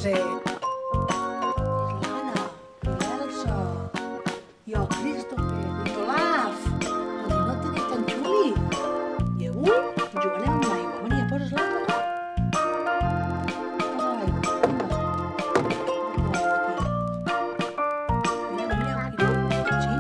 José. L'Anna, l'Elsa, i el Christopher, i l'Olaf. El ninot és tan xuli. I avui jugarem amb l'aigua. Maria, poses l'aigua, no? Posa l'aigua, vinga. Mira, aquí. Sí?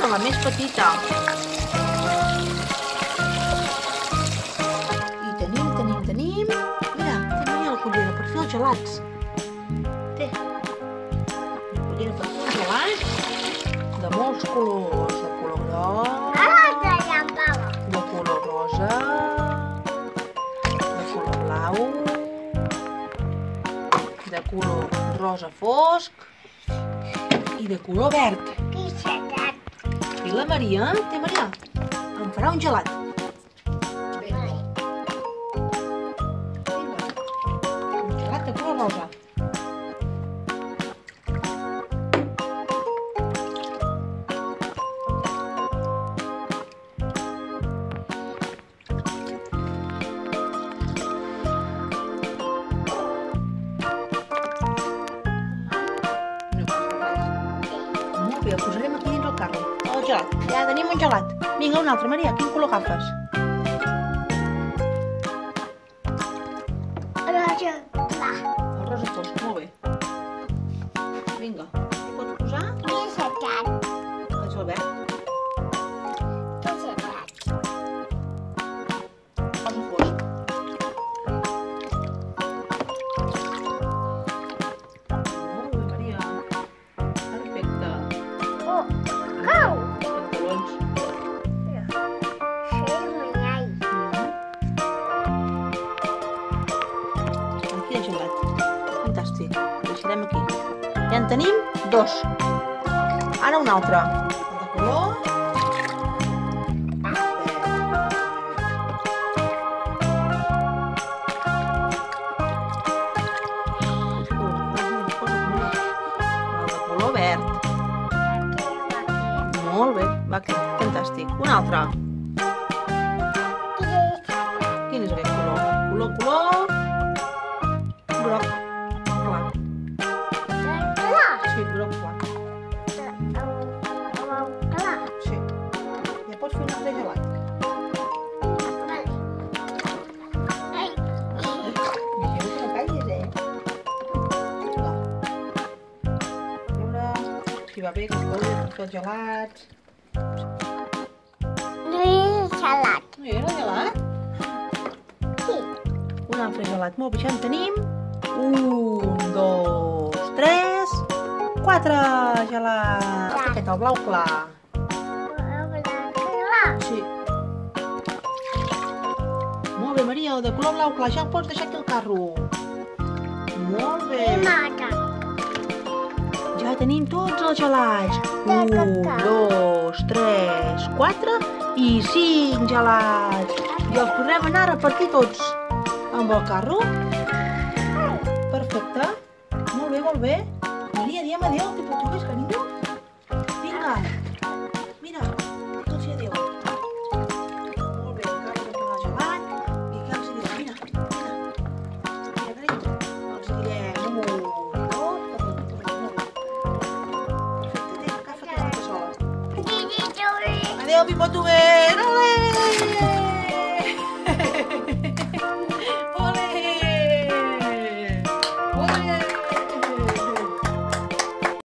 La més petita. I tenim... Mira, té Maria la cullera per fer els gelats. Té. La cullera per fer els gelats de molts colors. De color groc, de color rosa, de color blau, de color rosa fosc i de color verd. I la Maria, em farà un gelat. Vinga. Un gelat de color rosa. Molt bé, el posarem aquí dins el carro. Gelat. Ja tenim un gelat. Vinga, un altre, Maria. Quin color agafes? Rosa. El rosa fosc, molt bé. Vinga, què pots posar? És el verd. Rosa fosc. Molt bé, Maria. Perfecte. Fantàstic, el deixarem aquí. Ja en tenim dos. Ara un altre. El de color... El de color verd. Molt bé, va, fantàstic. Un altre. Quin és aquest color? Color... groc clar. Sí, groc clar. Sí. Ja pots fer un altre gelat. Vigila que no caiguis, Va. A veure si va bé, que es veure per fer els gelats. No és gelat. No hi era gelat? Sí. Un altre gelat. Molt bé, ja en tenim. 1, 2, 3, 4 gelats. Aquest, el blau clar. Sí. Molt bé, Maria, el de color blau clar. Ja el pots deixar aquí al carro. Molt bé. Ja tenim tots els gelats. 1, 2, 3, 4 i 5 gelats. I els podrem anar a repartir tots amb el carro. Perfecte. Molt bé, molt bé. Maria, diem adéu, que tu ves, carinyo. Vinga. Mira, tots i adéu. Molt bé, el carro va el gelat. I què els direm? Mira. Mira, carinyo. Els direm 1, 2, 3. Perfecte, agafa aquesta sola. Adéu, Pipotuber.